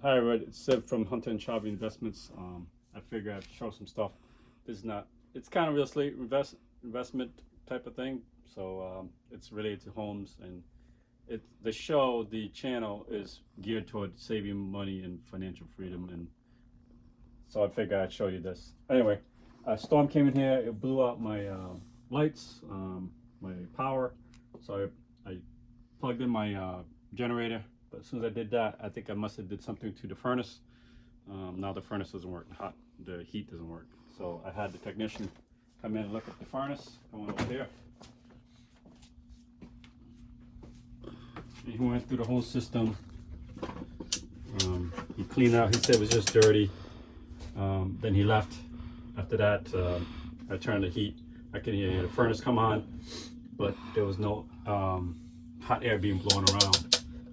Hi, Red. It's Sid from Hunter and Chavy Investments. I figured I'd show some stuff. This is not, it's kind of real estate investment type of thing. So it's related to homes, and the channel is geared toward saving money and financial freedom. And so I figured I'd show you this. Anyway, a storm came in here. It blew out my lights, my power. So I plugged in my generator. But as soon as I did that, I think I must have did something to the furnace. Now the furnace doesn't work, the heat doesn't work. So I had the technician come in and look at the furnace, going over here. He went through the whole system. He cleaned out, he said it was just dirty. Then he left. After that, I turned the heat. I could hear the furnace come on, but there was no hot air being blown around.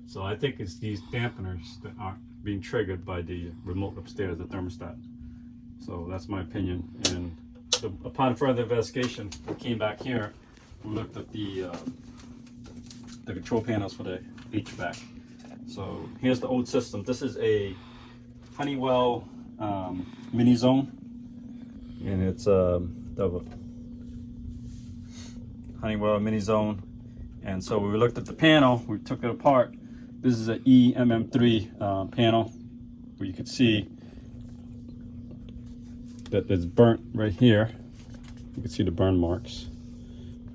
So I think it's these dampeners that aren't being triggered by the remote upstairs, the thermostat. So that's my opinion. And upon further investigation, we came back here. We looked at the control panels for the HVAC. So here's the old system. This is a Honeywell Minizone, and it's the Honeywell Minizone. And so we looked at the panel. We took it apart. This is an EMM-3 panel, where you can see that it's burnt right here. You can see the burn marks,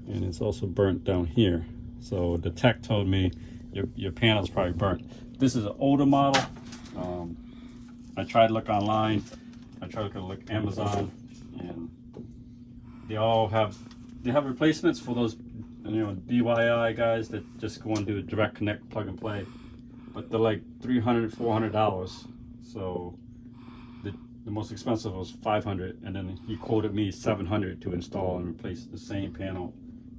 and it's also burnt down here. So the tech told me your panel is probably burnt. This is an older model. I tried to look online. I tried to look Amazon, and they have replacements for those, you know, DIY guys that just go and do a direct connect, plug and play. But they're like $300, $400. So the most expensive was $500, and then he quoted me $700 to install and replace the same panel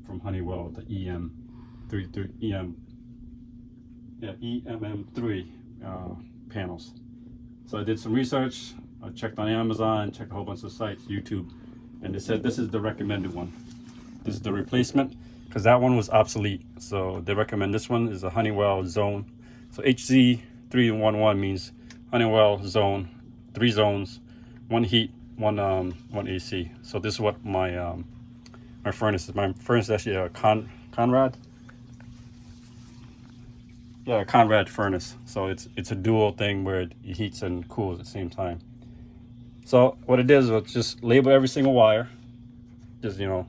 from Honeywell, the EMM-3 panels. So I did some research. I checked on Amazon, checked a whole bunch of sites, YouTube, and they said this is the recommended one. This is the replacement, because that one was obsolete. So they recommend this one is a Honeywell Zone. So HZ311 means Honeywell Zone, 3 zones, 1 heat, one AC. So this is what my my furnace is. My furnace is actually a Conrad. Yeah, a Conrad furnace. So it's a dual thing where it heats and cools at the same time. So what it is, it's just label every single wire. Just, you know,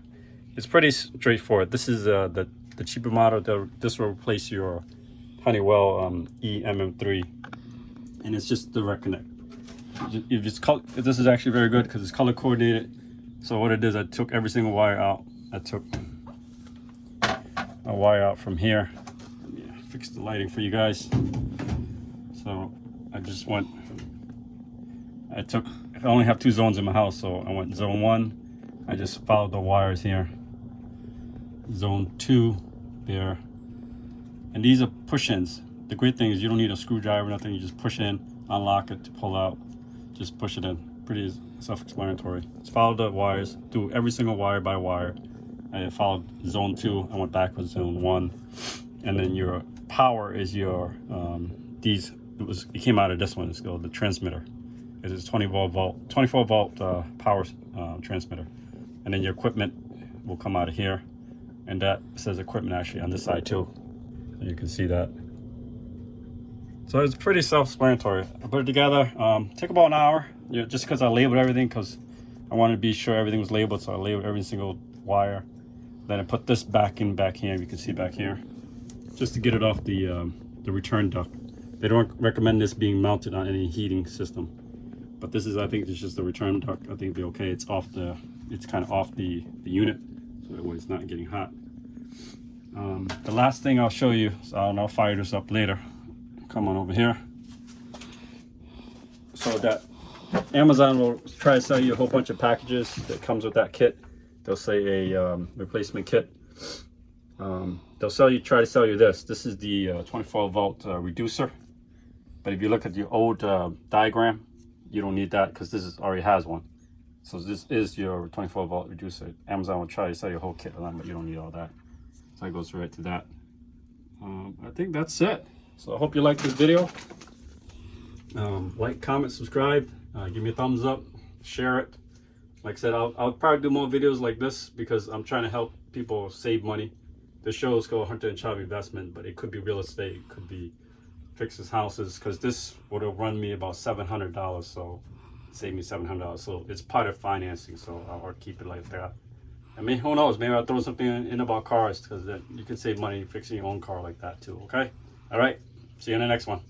it's pretty straightforward. This is the cheaper model. This will replace your Honeywell EMM-3, and it's just direct connect. This is actually very good because it's color coordinated. So what it is, I took every single wire out. I took a wire out from here. Let me fix the lighting for you guys. So I only have 2 zones in my house, so I went zone 1. I just followed the wires here. Zone 2 there. And these are push-ins. The great thing is you don't need a screwdriver, nothing. You just push in, unlock it to pull out. Just push it in. Pretty self-explanatory. Just follow the wires. Do every single wire by wire. I followed zone 2. I went back with zone 1. And then your power is your it came out of this one. It's called the transmitter. It is 24 volt power transmitter. And then your equipment will come out of here. And that says equipment actually on this side too. You can see that. So it's pretty self-explanatory. I put it together. Took about an hour, just because I labeled everything, because I wanted to be sure everything was labeled. So I labeled every single wire. Then I put this back here. You can see back here, just to get it off the return duct. They don't recommend this being mounted on any heating system, but this is, I think, it's just the return duct. I think it'll be okay. It's kind of off the unit, so that way it's not getting hot. The last thing I'll show you, so I'll fire this up later. Come on over here. So that Amazon will try to sell you a whole bunch of packages that comes with that kit. They'll say a replacement kit. They'll try to sell you this. This is the 24 volt reducer. But if you look at the old diagram, you don't need that because this already has one. So this is your 24 volt reducer. Amazon will try to sell you a whole kit of them, but you don't need all that. So it goes right to that. I think that's it. So I hope you liked this video. Like, comment, subscribe, give me a thumbs up, share it. Like I said, I'll probably do more videos like this because I'm trying to help people save money. The show is called Hunter and Child Investment, but it could be real estate, it could be fixes houses, because this would have run me about $700, so save me $700. So it's part of financing, so I'll keep it like that. I mean, who knows, maybe I'll throw something in about cars, because then you can save money fixing your own car like that too. Okay, all right, see you in the next one.